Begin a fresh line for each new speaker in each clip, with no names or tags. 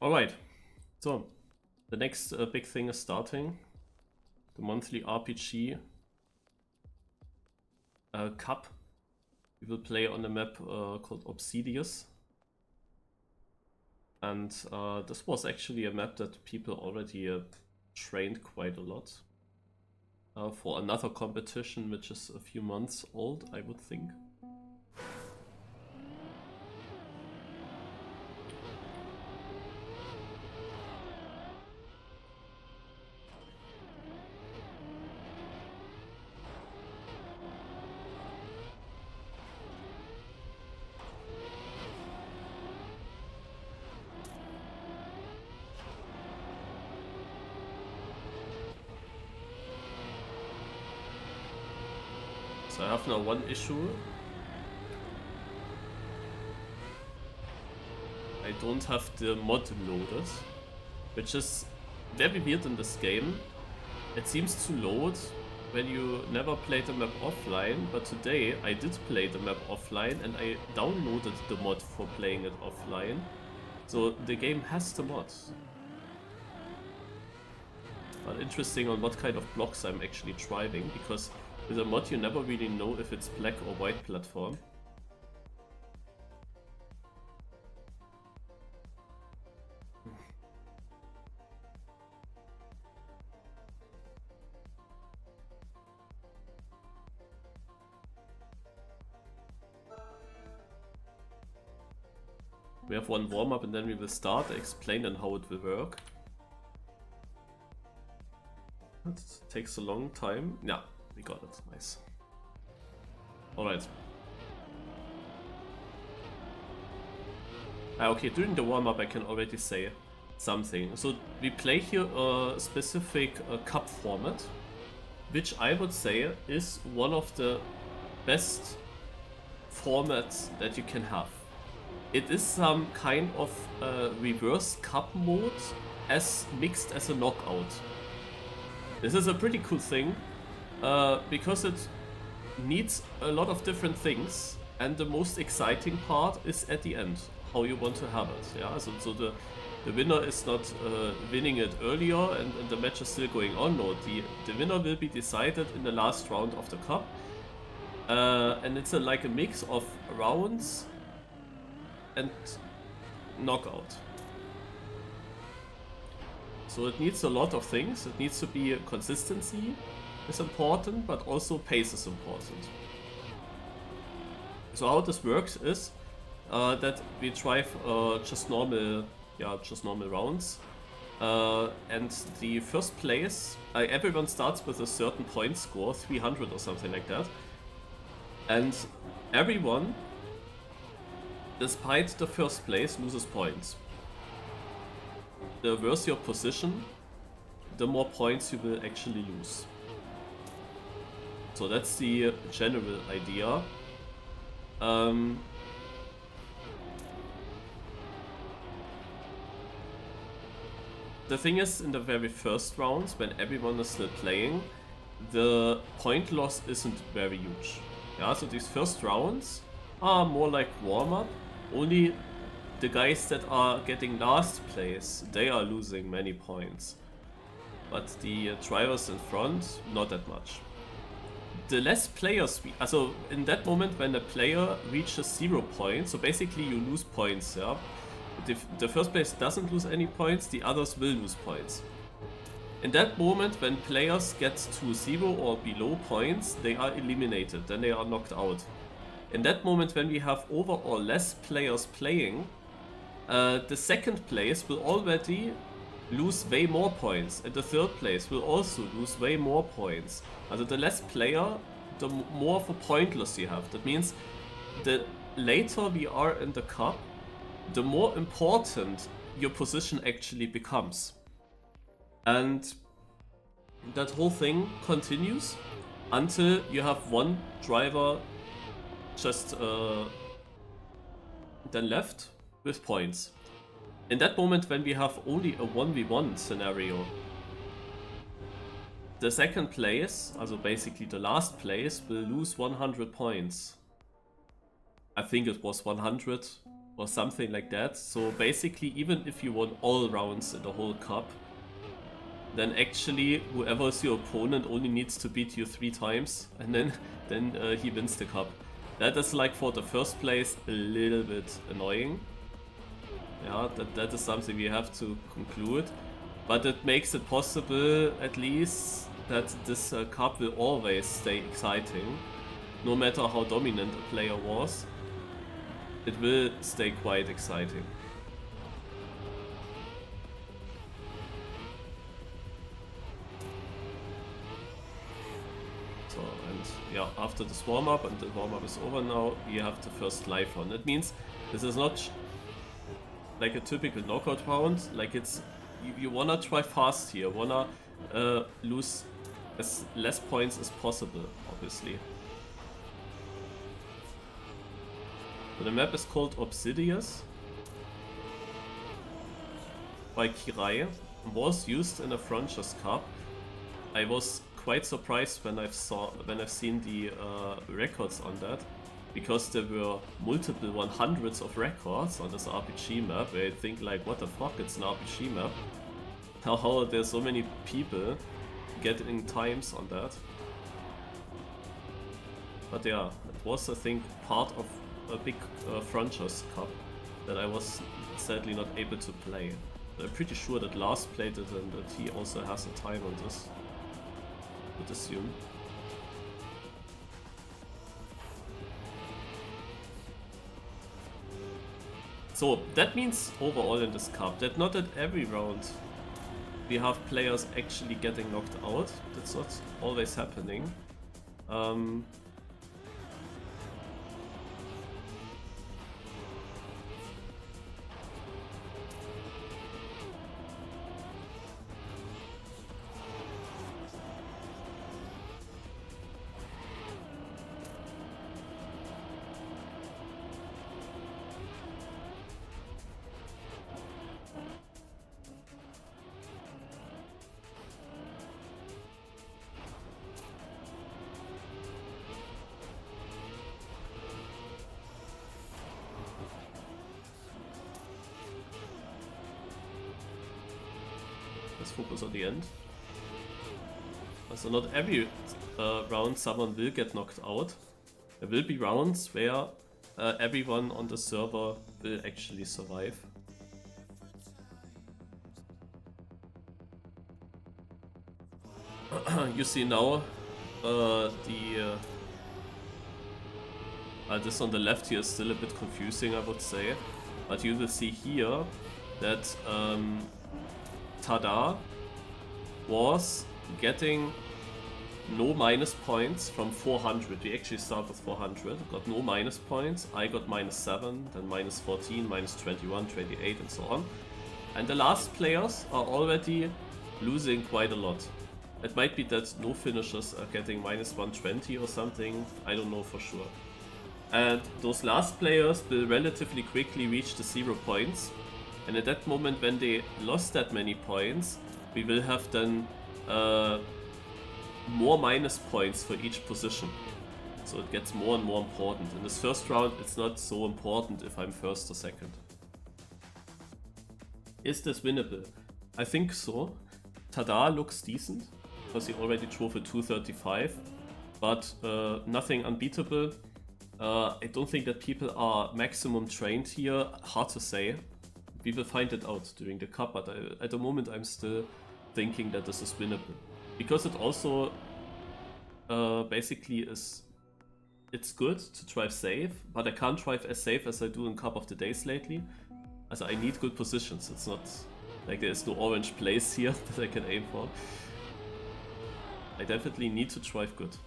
Alright, so the next big thing is starting. The monthly RPG Cup. We will play on a map called Obsidious. And this was actually a map that people already trained quite a lot for another competition, which is a few months old, I would think. So I have now one issue. I don't have the mod loaded, which is very weird in this game. It seems to load when you never played the map offline, but today I did play the map offline and I downloaded the mod for playing it offline. So the game has the mod. But interesting on what kind of blocks I'm actually driving, because with a mod you never really know if it's black or white platform. We have one warm-up and then we will start, explain and how it will work. It takes a long time. Yeah, we got it. Nice. Alright. Okay, during the warm-up I can already say something. So we play here a specific cup format, which I would say is one of the best formats that you can have. It is some kind of reverse cup mode as mixed as a knockout. This is a pretty cool thing because it needs a lot of different things, and the most exciting part is at the end, how you want to have it. Yeah, so the winner is not winning it earlier and the match is still going on. No, the winner will be decided in the last round of the cup, and it's like a mix of rounds and knockout. So it needs a lot of things. It needs to be consistency is important, but also pace is important. So how this works is that we drive just normal rounds, and the first place, everyone starts with a certain point score, 300 or something like that, and everyone, despite the first place, loses points. The worse your position, the more points you will actually lose. So that's the general idea. The thing is, in the very first rounds, when everyone is still playing, the point loss isn't very huge. Yeah, so these first rounds are more like warm-up. Only the guys that are getting last place, they are losing many points. But the drivers in front, not that much. The less players so in that moment when a player reaches 0 points, so basically you lose points, yeah? The first place doesn't lose any points, the others will lose points. In that moment, when players get to 0 or below points, they are eliminated, then they are knocked out. In that moment, when we have over or less players playing, the second place will already lose way more points, and the third place will also lose way more points. Also the less player, the more of a point loss you have. That means the later we are in the cup, the more important your position actually becomes. And that whole thing continues until you have one driver just then left with points. In that moment, when we have only a 1v1 scenario, the second place, also basically the last place, will lose 100 points. I think it was 100 or something like that. So basically, even if you won all rounds in the whole cup, then actually whoever is your opponent only needs to beat you 3 times, and then he wins the cup. That is, like, for the first place a little bit annoying. Yeah, that is something we have to conclude. But it makes it possible, at least, that this cup will always stay exciting. No matter how dominant a player was, it will stay quite exciting. So, and yeah, after this warm-up, and the warm-up is over now, you have the first live round. That means this is not like a typical knockout round. Like, it's you wanna try fast here, wanna lose as less points as possible, obviously. So the map is called Obsidious by Kirai. Was used in a Frontiers Cup. I was quite surprised when I've seen the records on that, because there were multiple 100s of records on this RPG map, where I think, like, what the fuck, it's an RPG map. How are there so many people getting times on that? But yeah, it was, I think, part of a big Frontiers Cup that I was sadly not able to play. But I'm pretty sure that Lars played it and that he also has a time on this, I would assume. So that means overall in this cup that not at every round we have players actually getting knocked out. That's not always happening. Let's focus on the end. So not every round someone will get knocked out. There will be rounds where everyone on the server will actually survive. You see now this on the left here is still a bit confusing, I would say, but you will see here that Tada was getting no minus points from 400. We actually start with 400, got no minus points. I got -7, then -14, -21, 28, and so on. And the last players are already losing quite a lot. It might be that no finishers are getting -120 or something, I don't know for sure. And those last players will relatively quickly reach the 0 points. And at that moment, when they lost that many points, we will have then more minus points for each position. So it gets more and more important. In this first round, it's not so important if I'm first or second. Is this winnable? I think so. Tada looks decent, because he already drove a 235, but nothing unbeatable. I don't think that people are maximum trained here, hard to say. We will find it out during the cup, but at the moment I'm still thinking that this is winnable. Because it also basically is... It's good to drive safe, but I can't drive as safe as I do in Cup of the Days lately. Also, I need good positions. It's not like there's no orange place here that I can aim for. I definitely need to drive good.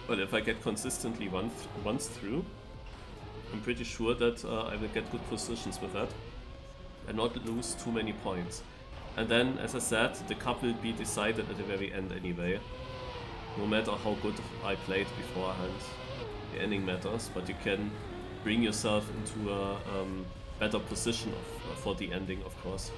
But if I get consistently once through, I'm pretty sure that I will get good positions with that and not lose too many points. And then, as I said, the cup will be decided at the very end anyway. No matter how good I played beforehand, the ending matters, but you can bring yourself into a better position for the ending, of course.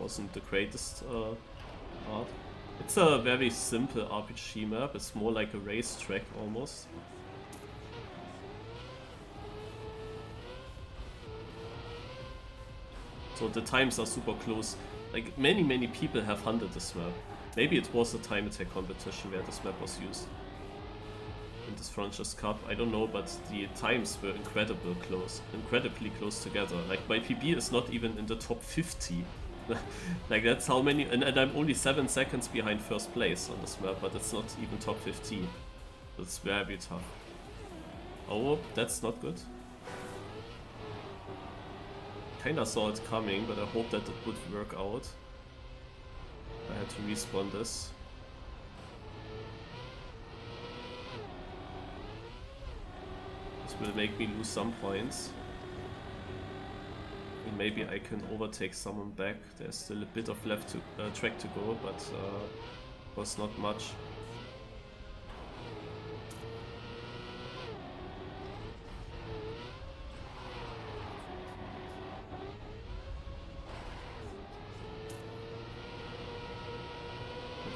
wasn't the greatest part. It's a very simple RPG map, it's more like a racetrack almost. So the times are super close. Like many people have hunted this map. Maybe it was a time attack competition where this map was used. In this Franchise Cup, I don't know, but the times were incredibly close together. Like my PB is not even in the top 50. Like that's how many, and I'm only 7 seconds behind first place on this map, but it's not even top 50. It's very tough. Oh, that's not good. Kinda saw it coming, but I hope that it would work out. I had to respawn this. This will make me lose some points. And maybe I can overtake someone back. There's still a bit of left to track to go, but was not much.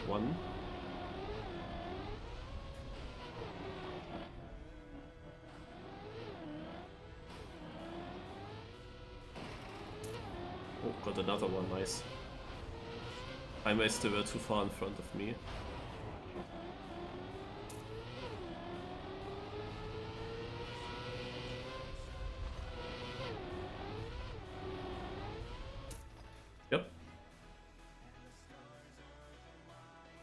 One. Oh, got another one, nice. I may still were too far in front of me. Yep.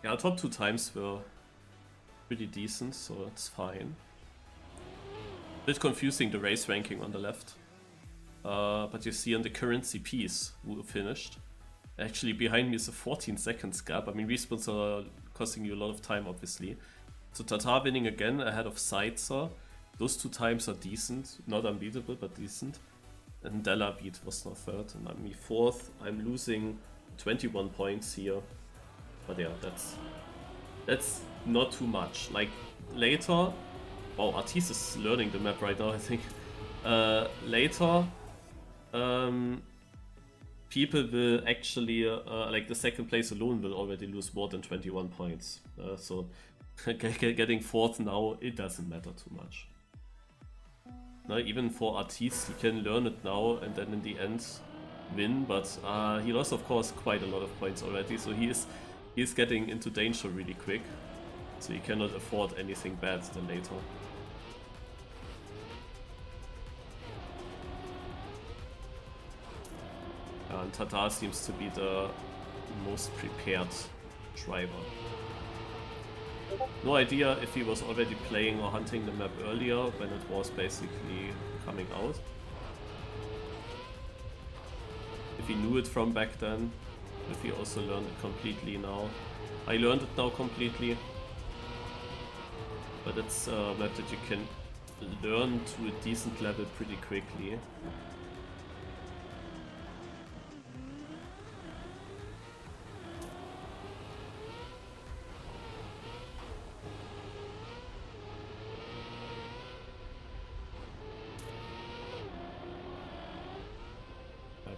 Yeah, top 2 times were pretty decent, so it's fine. Bit confusing, the race ranking on the left. But you see on the current CPs who finished. Actually behind me is a 14 seconds gap. I mean, respawns are costing you a lot of time, obviously. So Tatar winning again ahead of Sizer. Those 2 times are decent. Not unbeatable, but decent. And Della beat was now 3rd, and I'm 4th. I'm losing 21 points here. But yeah, that's not too much. Like, later... Wow, Artis is learning the map right now, I think. Later... people will actually, like the second place alone will already lose more than 21 points. So getting 4th now, it doesn't matter too much. Now, even for Artis, he can learn it now and then in the end win, but he lost of course quite a lot of points already, so he is getting into danger really quick. So he cannot afford anything bad then later. And Tatar seems to be the most prepared driver. No idea if he was already playing or hunting the map earlier when it was basically coming out. If he knew it from back then, if he also learned it completely now. I learned it now completely. But it's a map that you can learn to a decent level pretty quickly.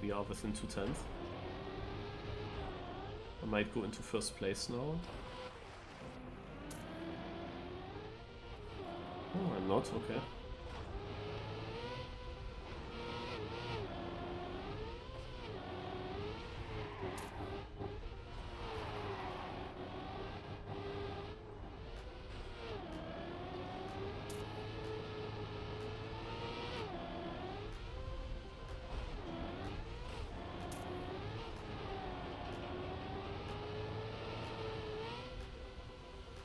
We are within 2/10. I might go into first place now. Oh, I'm not, okay.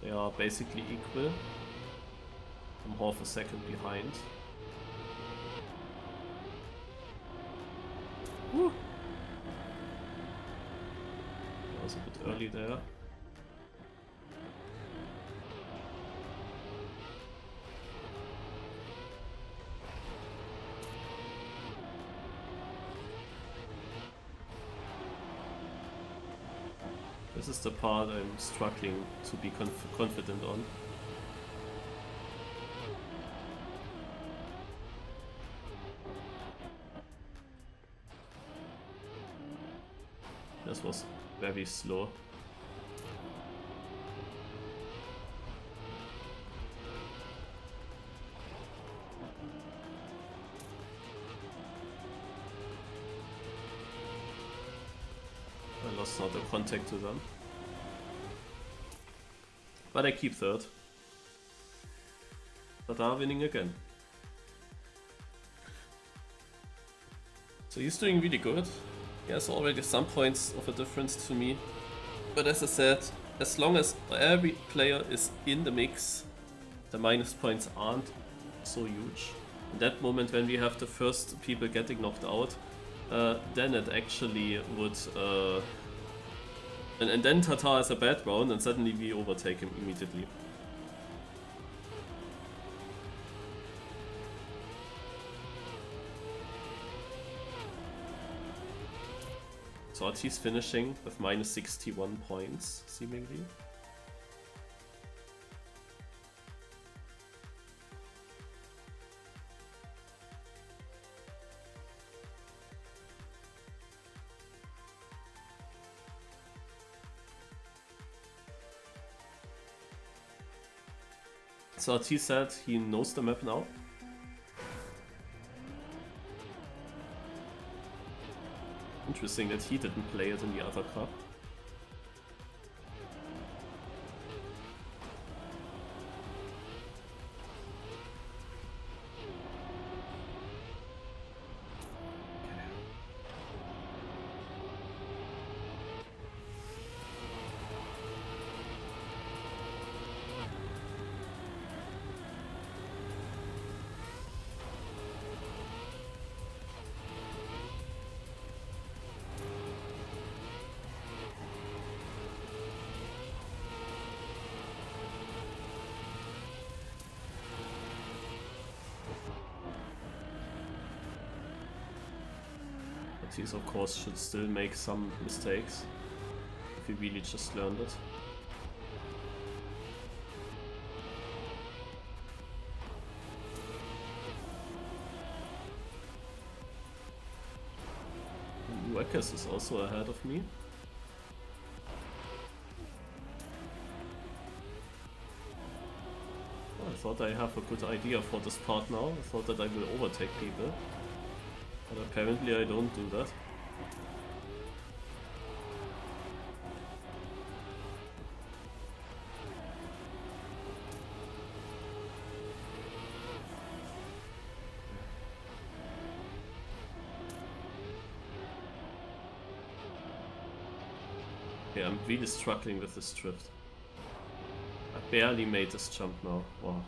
They are basically equal. I'm half a second behind. Woo! I was a bit early there. This is the part I'm struggling to be confident on. This was very slow. I lost not the contact to them. But I keep third. Tada winning again. So he's doing really good. He has already some points of a difference to me. But as I said, as long as every player is in the mix, the minus points aren't so huge. In that moment when we have the first people getting knocked out, then it actually would... and then Tata has a bad round and suddenly we overtake him immediately. So he's finishing with minus 61 points, seemingly. So T said he knows the map now. Interesting that he didn't play it in the other cup. He of course should still make some mistakes if he really just learned it. Weckers is also ahead of me. I thought I have a good idea for this part now. I thought that I will overtake people. But apparently I don't do that. Okay, I'm really struggling with this drift. I barely made this jump now. Wow.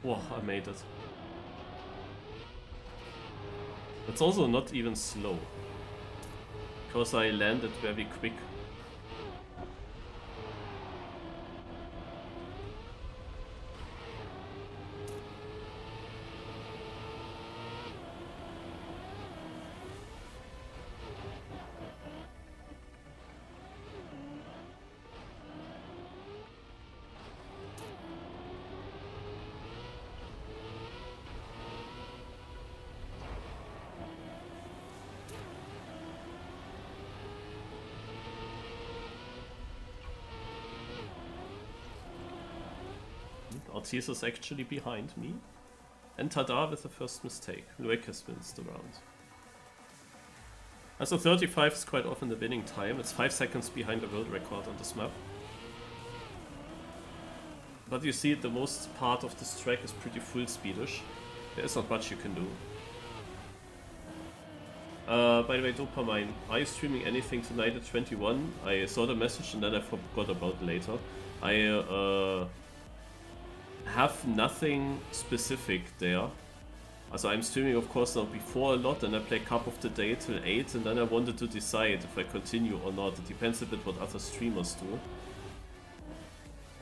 Wow, I made it. It's also not even slow, because I landed very quick. Ortiz is actually behind me. And tada with the first mistake. Luekes wins the round. Also 35 is quite often the winning time. It's 5 seconds behind the world record on this map. But you see, the most part of this track is pretty full speedish. There is not much you can do. By the way, Dopamine, are you streaming anything tonight at 21? I saw the message and then I forgot about it later. I have nothing specific there. Also I'm streaming of course now before a lot and I play Cup of the Day till 8 and then I wanted to decide if I continue or not. It depends a bit what other streamers do.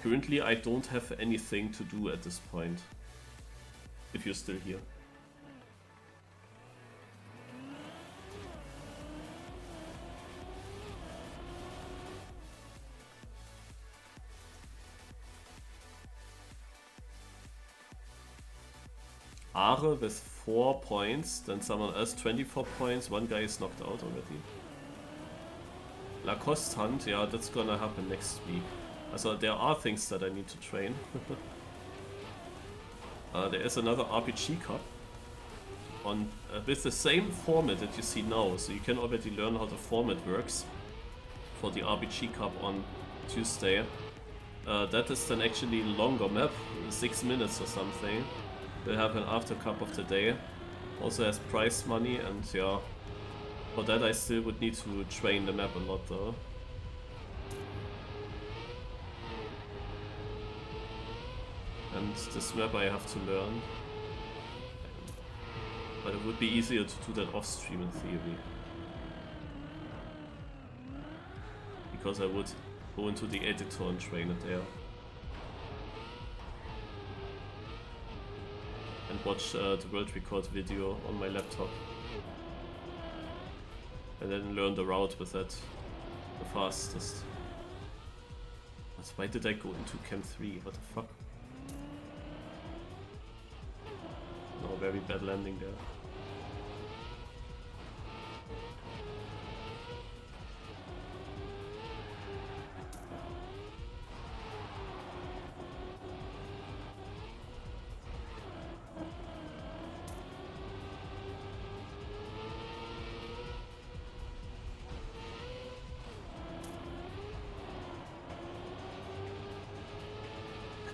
Currently I don't have anything to do at this point. If you're still here. Are with 4 points, then someone else 24 points, one guy is knocked out already. Lacoste Hunt, yeah, that's gonna happen next week. Also, there are things that I need to train. There is another RPG Cup on with the same format that you see now, so you can already learn how the format works for the RPG Cup on Tuesday. That is then actually a longer map, 6 minutes or something. We'll have an after cup of the day. Also has prize money, and yeah, for that I still would need to train the map a lot though. And this map I have to learn. But it would be easier to do that off stream in theory. Because I would go into the editor and train it there. And watch the world record video on my laptop. And then learn the route with that the fastest. But why did I go into Camp 3? What the fuck? No, very bad landing there.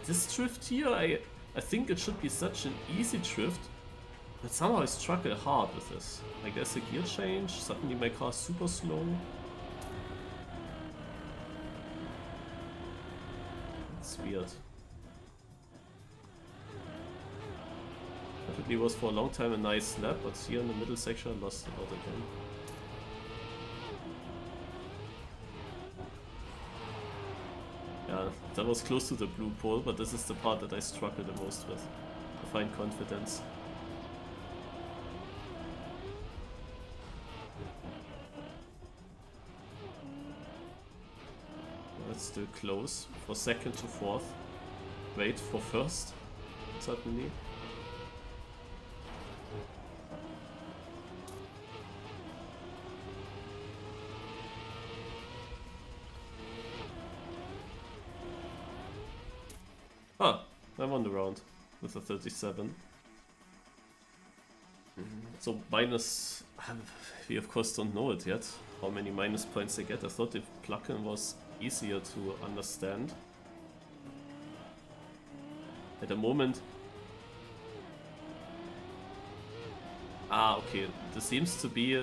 This drift here, I think it should be such an easy drift, but somehow I struggle hard with this. Like there's a gear change, suddenly my car is super slow. It's weird. Definitely was for a long time a nice lap, but here in the middle section I lost a lot again. Yeah, that was close to the blue pole, but this is the part that I struggle the most with, to find confidence. It's still close for second to fourth. Wait for first, suddenly. Ah, I won the round with a 37. So minus, we of course don't know it yet, how many minus points they get. I thought the plugin was easier to understand. At the moment... Ah, okay, this seems to be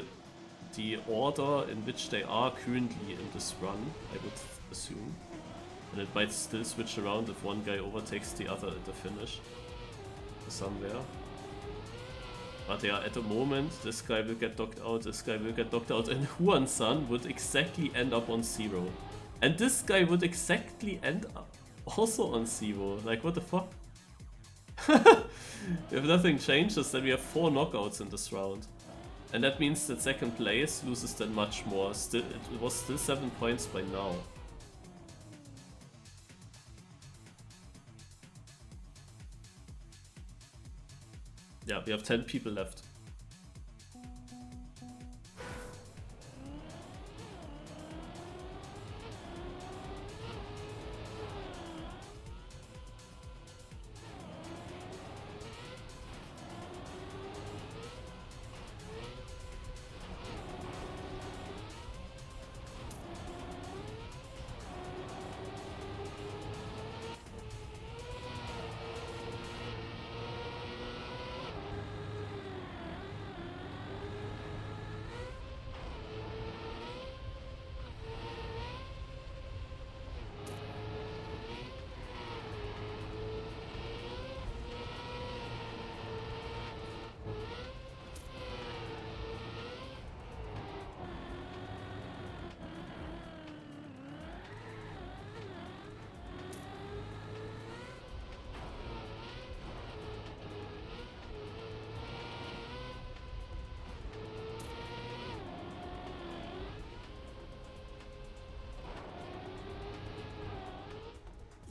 the order in which they are currently in this run, I would assume. And it might still switch around if one guy overtakes the other at the finish. Somewhere. But yeah, at the moment, this guy will get knocked out, this guy will get knocked out, and Huan-san would exactly end up on 0. And this guy would exactly end up also on 0. Like, what the fuck? If nothing changes, then we have 4 knockouts in this round. And that means that second place loses then much more. Still, it was still 7 points by now. Yeah, we have 10 people left.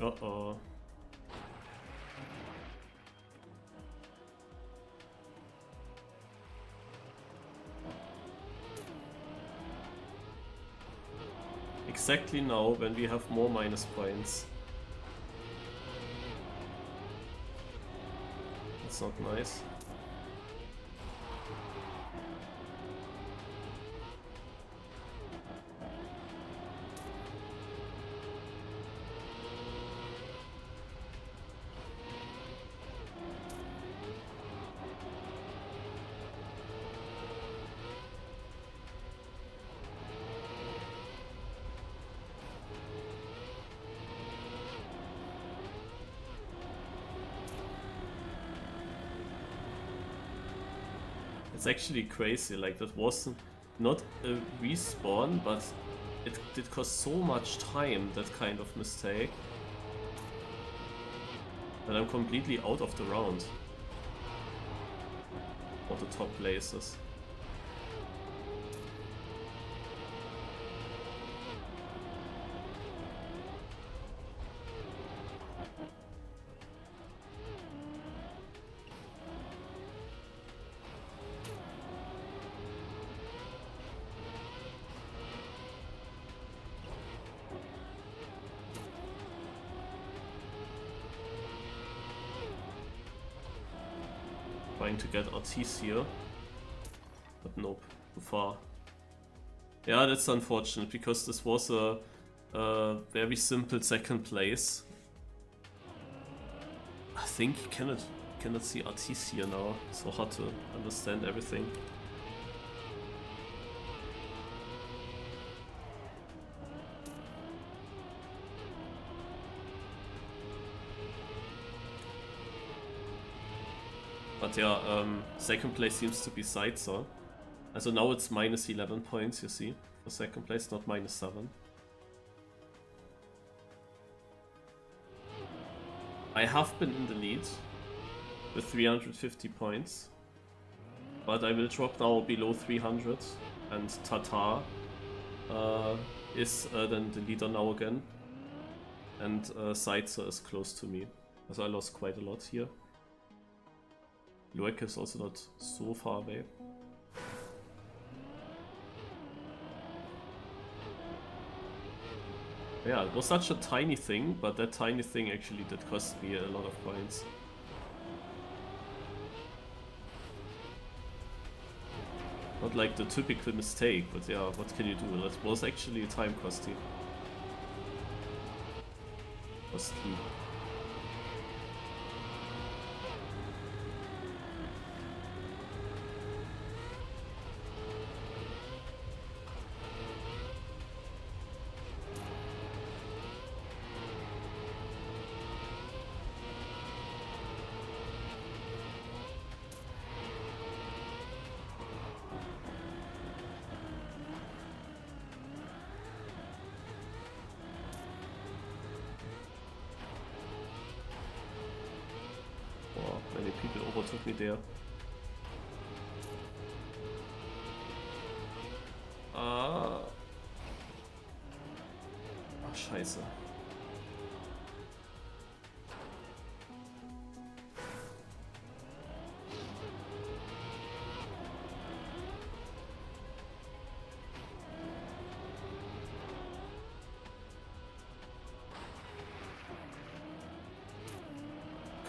Uh-oh. exactly now when we have more minus points. That's not nice. It's actually crazy, like that wasn't not a respawn, but it did cost so much time, that kind of mistake, that I'm completely out of the round. Or the top places. Trying to get Ortiz here, but nope, too far. Yeah, that's unfortunate, because this was a very simple second place. I think you cannot see Ortiz here now. It's so hard to understand everything. But yeah, second place seems to be Sizer. So now it's minus 11 points, you see, for second place, not minus 7. I have been in the lead with 350 points, but I will drop now below 300, and Tatar is then the leader now again, and Sizer is close to me, so I lost quite a lot here. Loek is also not so far away. Yeah, it was such a tiny thing, but that tiny thing actually did cost me a lot of points. Not like the typical mistake, but yeah, what can you do? That was actually time costly. Costly. Many people overtook me there. Ah, scheiße.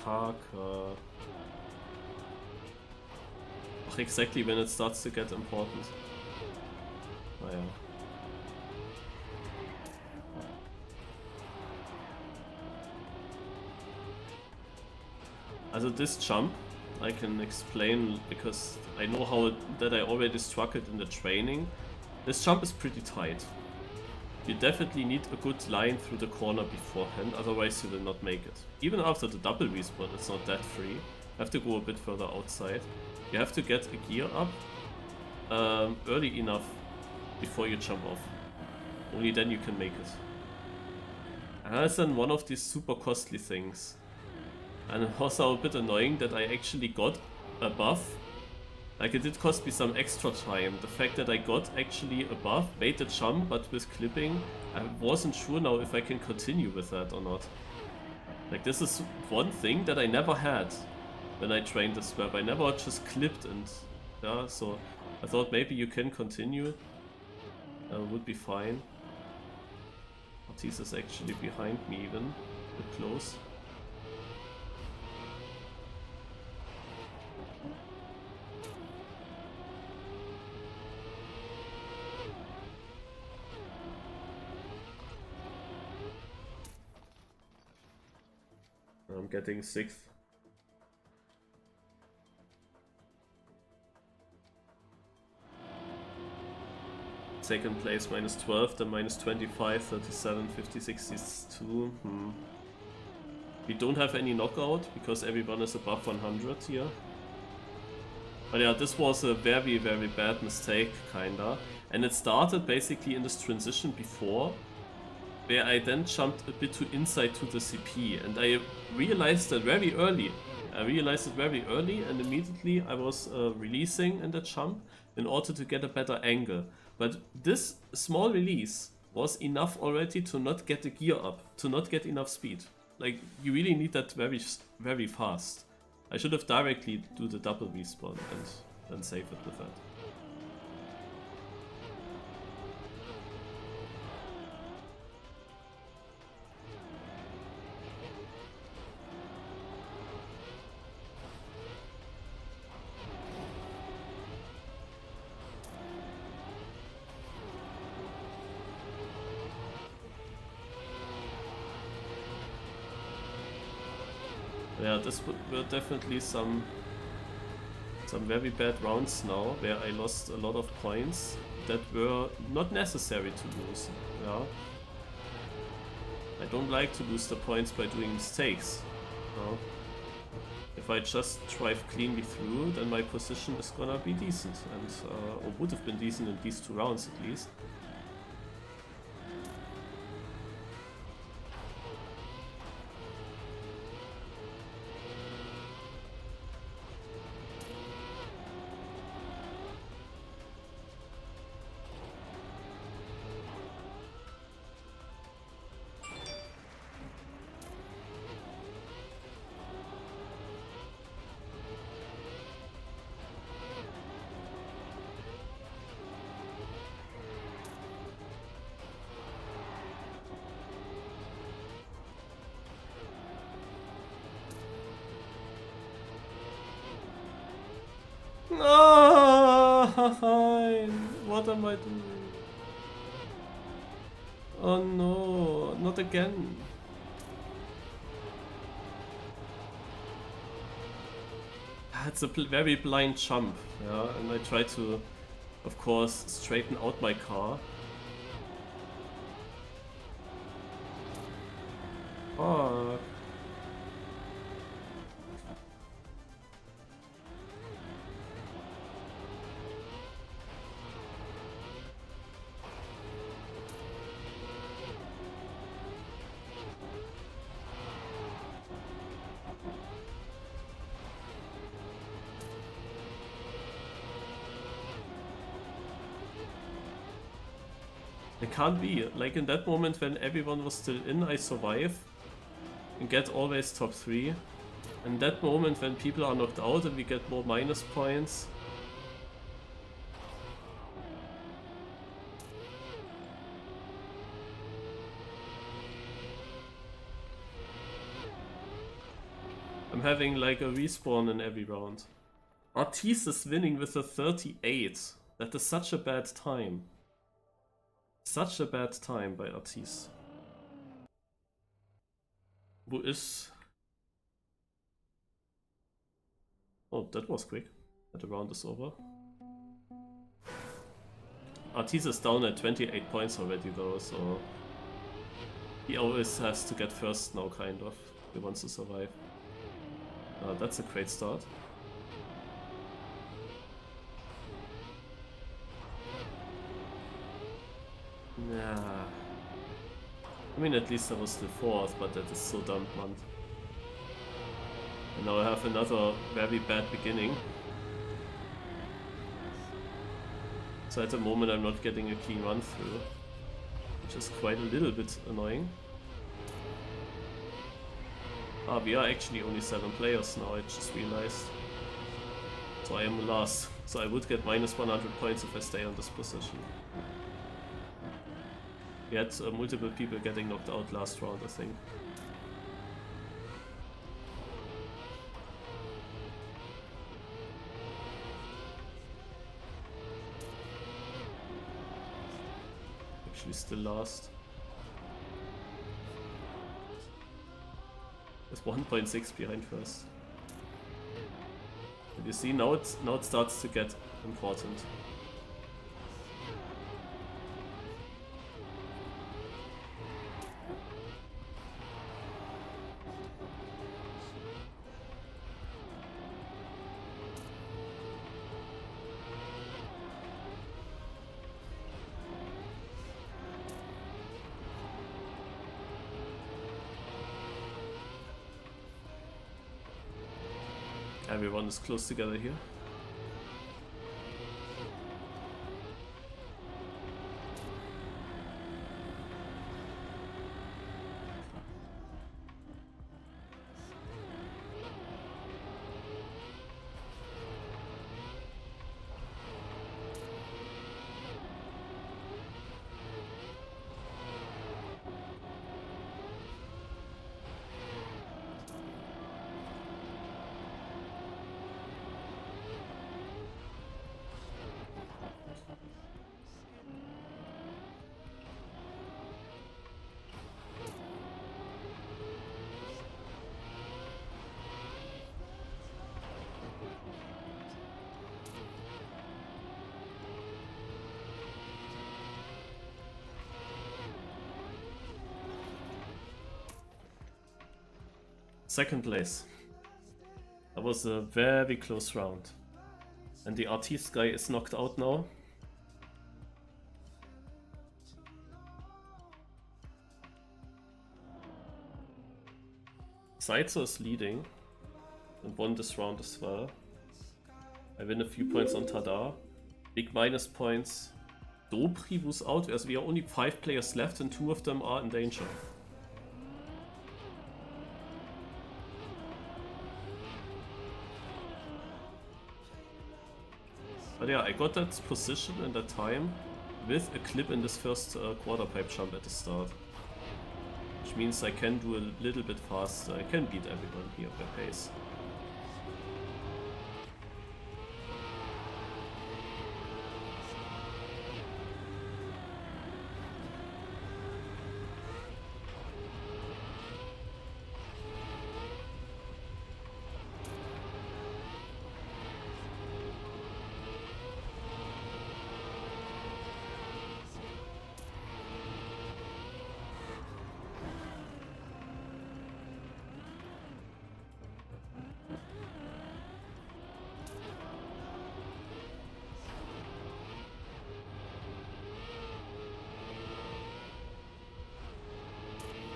Kaka. Exactly when it starts to get important. Naja. Also this jump I can explain, because I know that I already struck it in the training. This jump is pretty tight. You definitely need a good line through the corner beforehand, otherwise you will not make it. Even after the double respawn, it's not that free. You have to go a bit further outside. You have to get a gear up early enough before you jump off. Only then you can make it. And that's then one of these super costly things. And it was also a bit annoying that I actually got above. Like, it did cost me some extra time. The fact that I got actually above, made the jump, but with clipping, I wasn't sure now if I can continue with that or not. Like, this is one thing that I never had when I trained this map. I never just clipped, and yeah, so I thought maybe you can continue. Would be fine. Ortiz is actually behind me even, a bit close. I'm getting 6th. Second place minus 12, then minus 25, 37, 50, 62. We don't have any knockout because everyone is above 100 here. But yeah, this was a very, very bad mistake, kinda. And it started basically in this transition before, where I then jumped a bit too inside to the CP, and I realized that very early. And immediately I was releasing in the jump in order to get a better angle. But this small release was enough already to not get the gear up, to not get enough speed. Like, you really need that very, very fast. I should have directly do the double respawn and then save it with that. Yeah, this were definitely some very bad rounds now, where I lost a lot of points that were not necessary to lose. Yeah, I don't like to lose the points by doing mistakes. No. If I just drive cleanly through, then my position is gonna be decent, and or would have been decent in these 2 rounds at least. What am I doing? Oh no, not again. It's a very blind jump, yeah, and I try to, of course, straighten out my car. Fuck. It can't be. Like, in that moment when everyone was still in, I survive and get always top 3. In that moment when people are knocked out and we get more minus points. I'm having like a respawn in every round. Ortiz is winning with a 38. That is such a bad time. Such a bad time by Ortiz. Who is... Oh, that was quick. That round is over. Ortiz is down at 28 points already though, so... He always has to get first now, kind of. He wants to survive. That's a great start. Nah. I mean, at least I was still 4th, but that is so dumb, man. And now I have another very bad beginning. So at the moment I'm not getting a clean run through, which is quite a little bit annoying. We are actually only 7 players now, I just realized. So I am last. So I would get minus 100 points if I stay on this position. We had multiple people getting knocked out last round, I think. Actually still last. It's 1.6 behind first. And you see, now it starts to get important. Everyone is close together here. Second place. That was a very close round. And the artist guy is knocked out now. Saito is leading and won this round as well. I win a few points on Tada. Big minus points. Dobri was out, as we are only 5 players left and 2 of them are in danger. But yeah, I got that position and that time with a clip in this first quarter pipe jump at the start. Which means I can do a little bit faster. I can beat everyone here by pace.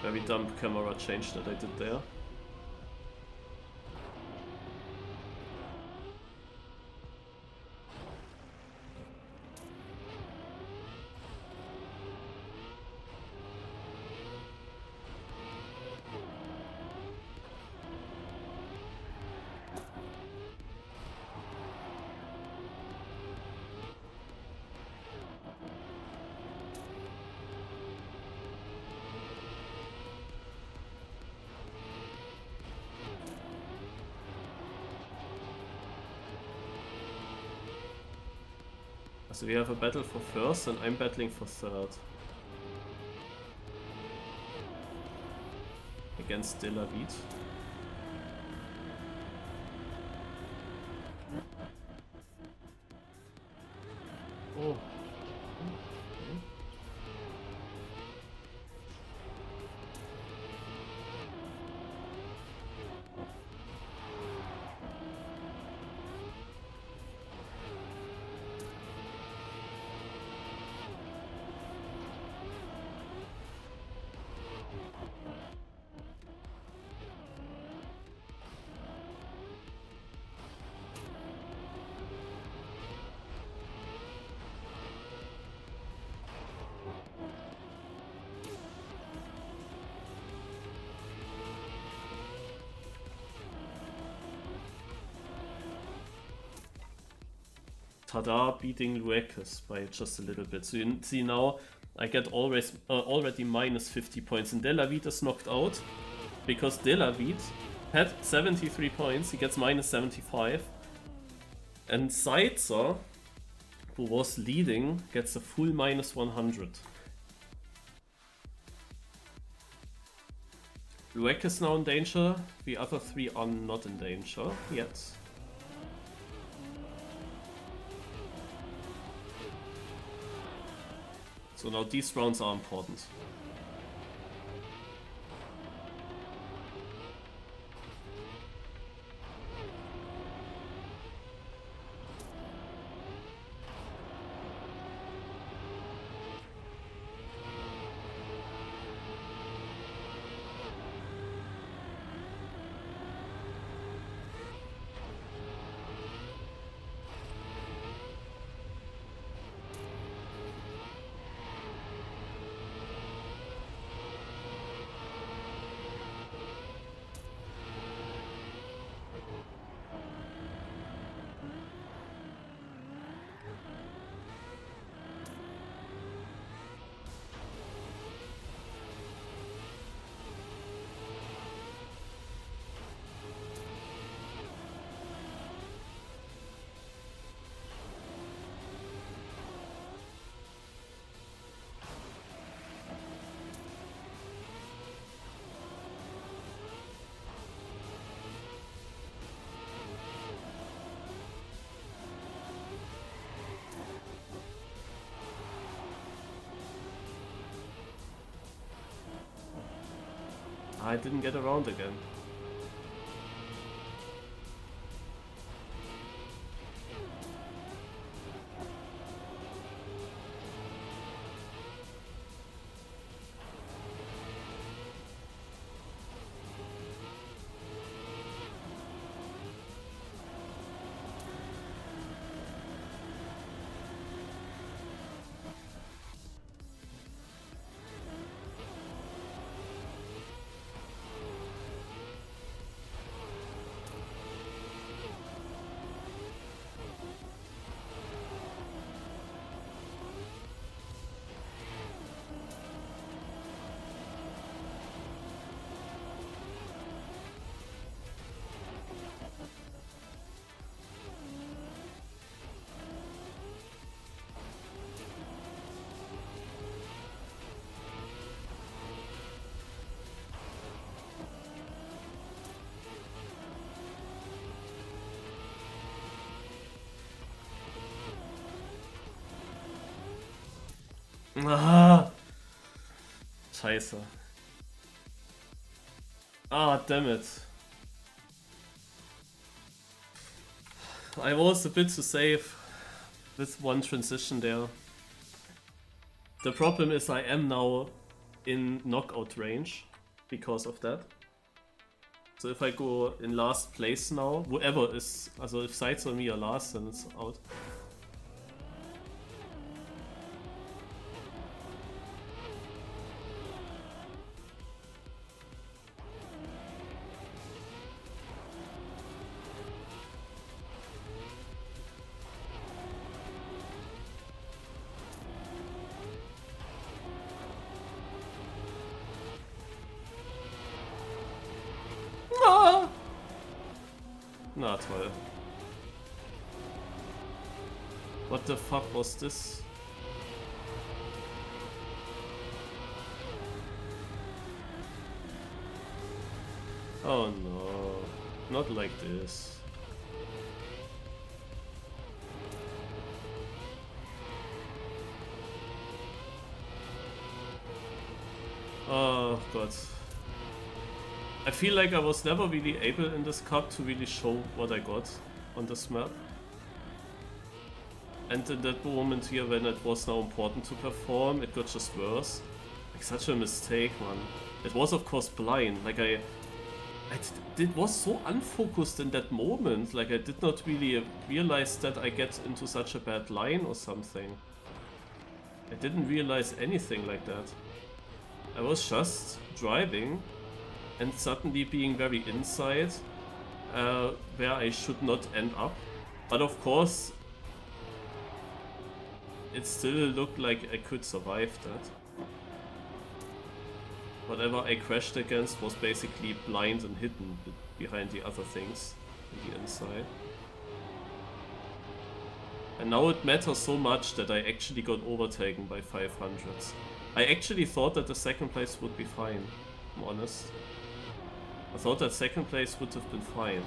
Very dumb camera change that I did there. So we have a battle for first and I'm battling for third. Against De La Vite. Oh. Tada beating Luekes by just a little bit. So you see now I get already minus 50 points, and Delavid is knocked out because Delavid had 73 points, he gets minus 75, and Zaitzer, who was leading, gets a full minus 100. Luek is now in danger, the other three are not in danger yet. So now these rounds are important. I didn't get around again. Ah, scheiße. Ah, damn it. I was a bit too safe with one transition there. The problem is I am now in knockout range because of that. So if I go in last place now, whoever is, also if Sides or me are last, then it's out. Na toll. What the fuck was this? Oh no, not like this. Oh god. I feel like I was never really able in this cup to really show what I got on this map. And in that moment here, when it was now important to perform, it got just worse. Like, such a mistake, man. It was of course blind, like it was so unfocused in that moment, like I did not really realize that I get into such a bad line or something. I didn't realize anything like that. I was just driving and suddenly being very inside, where I should not end up. But of course, it still looked like I could survive that. Whatever I crashed against was basically blind and hidden behind the other things in the inside. And now it matters so much that I actually got overtaken by 500s. I actually thought that the second place would be fine, I'm honest. I thought that second place would have been fine.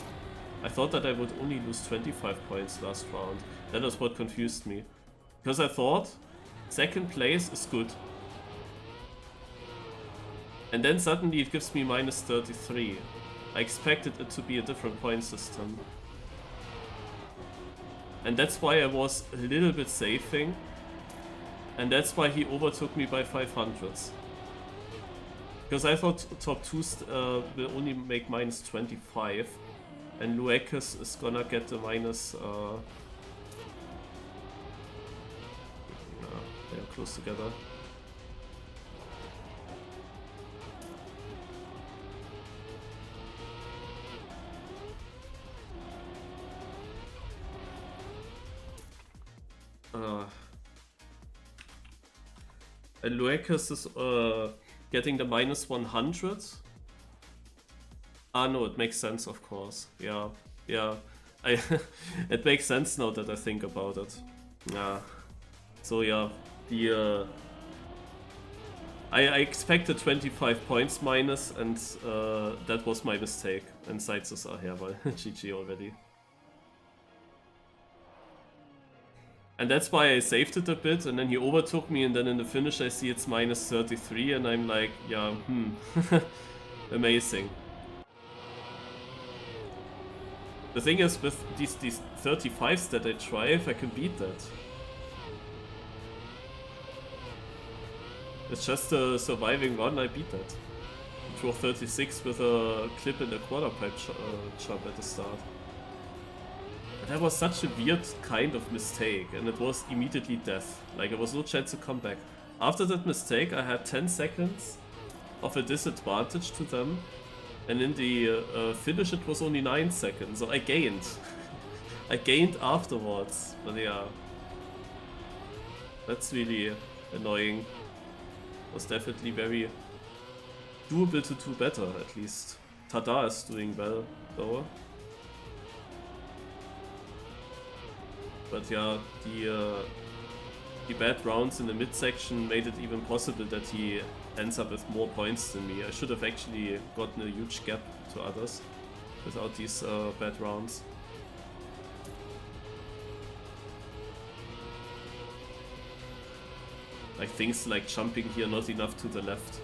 I thought that I would only lose 25 points last round. That is what confused me. Because I thought second place is good. And then suddenly it gives me minus 33. I expected it to be a different point system. And that's why I was a little bit safing. And that's why he overtook me by 500s. Because I thought top 2 will only make minus 25. And Luekes is gonna get the minus... they're close together. And Luekes is getting the minus 100. Ah no, it makes sense, of course. Yeah, yeah. It makes sense now that I think about it. Yeah. So yeah, the I expected 25 points minus, and that was my mistake. And Sights are here, but GG already. And that's why I saved it a bit, and then he overtook me, and then in the finish I see it's minus 33, and I'm like, yeah, amazing. The thing is, with these 35s that I drive, I can beat that. It's just a surviving run, I beat that. For 36 with a clip and a quarter pipe jump at the start. That was such a weird kind of mistake, and it was immediately death. Like, there was no chance to come back. After that mistake, I had 10 seconds of a disadvantage to them, and in the finish it was only 9 seconds, so I gained. I gained afterwards, but yeah. That's really annoying. It was definitely very doable to do better, at least. Tada is doing well, though. But yeah, the bad rounds in the midsection made it even possible that he ends up with more points than me. I should have actually gotten a huge gap to others without these bad rounds. Like things like jumping here not enough to the left.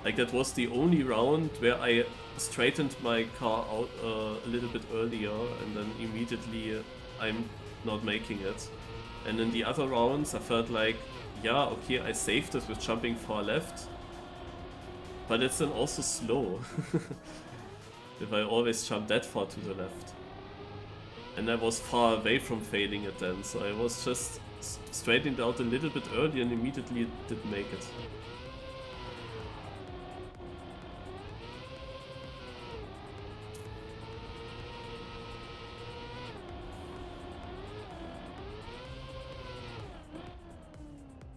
Like that was the only round where I straightened my car out a little bit earlier, and then immediately I'm not making it. And in the other rounds I felt like, yeah, okay, I saved it with jumping far left, but it's then also slow if I always jump that far to the left. And I was far away from failing it then, so I was just straightening it out a little bit early and immediately didn't make it.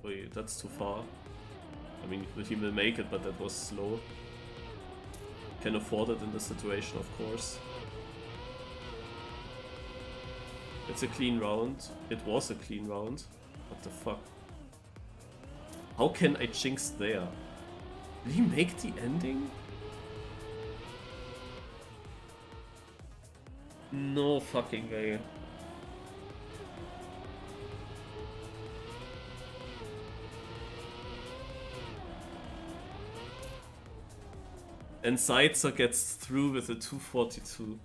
Wait, that's too far. I mean, he will make it, but that was slow. Can afford it in this situation, of course. It's a clean round. It was a clean round. What the fuck? How can I jinx there? Did he make the ending? No fucking way. And Sighter gets through with a 242.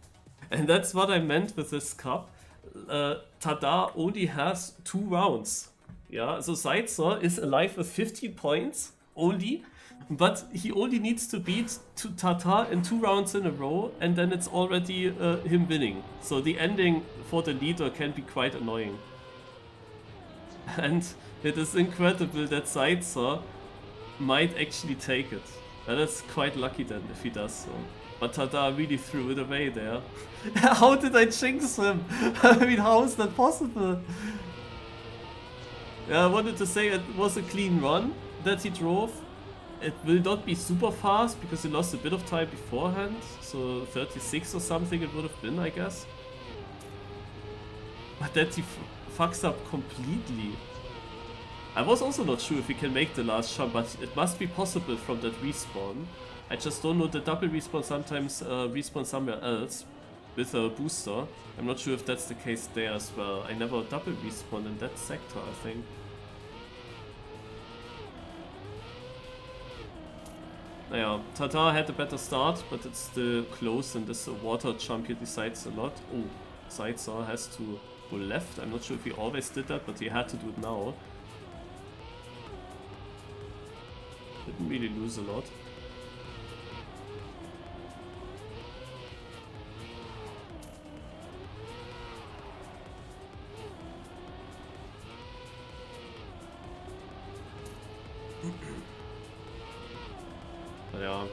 And that's what I meant with this cup. Tada only has 2 rounds. Yeah, so Sighter is alive with 15 points only, but he only needs to beat Tada in 2 rounds in a row, and then it's already him winning. So the ending for the leader can be quite annoying. And it is incredible that Sighter might actually take it. And that's quite lucky then if he does so. But Tada really threw it away there. How did I jinx him? I mean, how is that possible? Yeah, I wanted to say it was a clean run that he drove. It will not be super fast because he lost a bit of time beforehand. So 36 or something it would have been, I guess. But that he fucks up completely. I was also not sure if he can make the last jump, but it must be possible from that respawn. I just don't know, the double respawn sometimes respawn somewhere else with a booster. I'm not sure if that's the case there as well. I never double respawn in that sector, I think. Naja, Tata had a better start, but it's still close, and this water jump here decides a lot. Oh, Zaitza has to go left. I'm not sure if he always did that, but he had to do it now. Didn't really lose a lot. Yeah,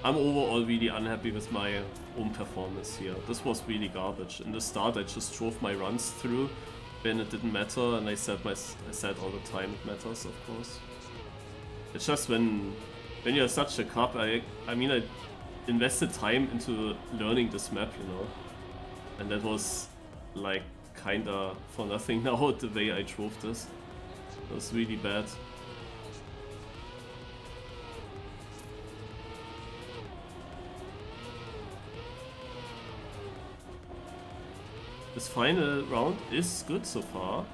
I'm overall really unhappy with my own performance here. This was really garbage. In the start I just drove my runs through when it didn't matter, and I said all the time it matters, of course. It's just when you're such a cop, I mean I invested time into learning this map, you know. And that was like kinda for nothing now, the way I drove this. It was really bad. This final round is good so far.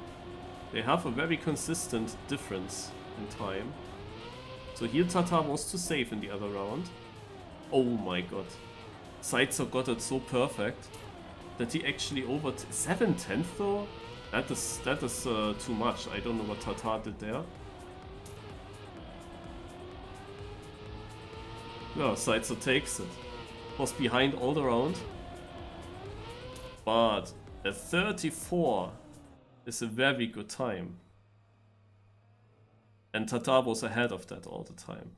They have a very consistent difference in time. So here Tata was too safe in the other round. Oh my god. Zaitza got it so perfect that he actually over 7/10 though? That is too much. I don't know what Tata did there. Yeah, Zaitza takes it. Was behind all the round. But a 34 is a very good time. And Tata was ahead of that all the time.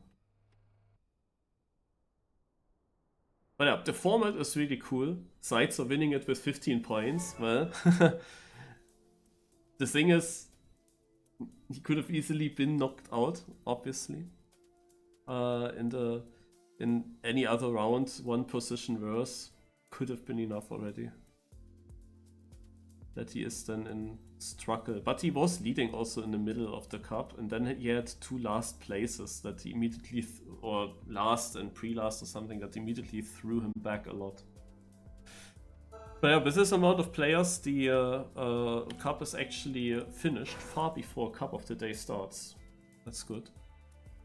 But yeah, the format is really cool. Zaitza winning it with 15 points. Well, the thing is, he could have easily been knocked out, obviously. In any other round, one position worse could have been enough already. That he is then in struggle. But he was leading also in the middle of the cup, and then he had two last places that he immediately, or last and pre-last or something, that immediately threw him back a lot. But yeah, with this amount of players, the cup is actually finished far before Cup of the Day starts. That's good.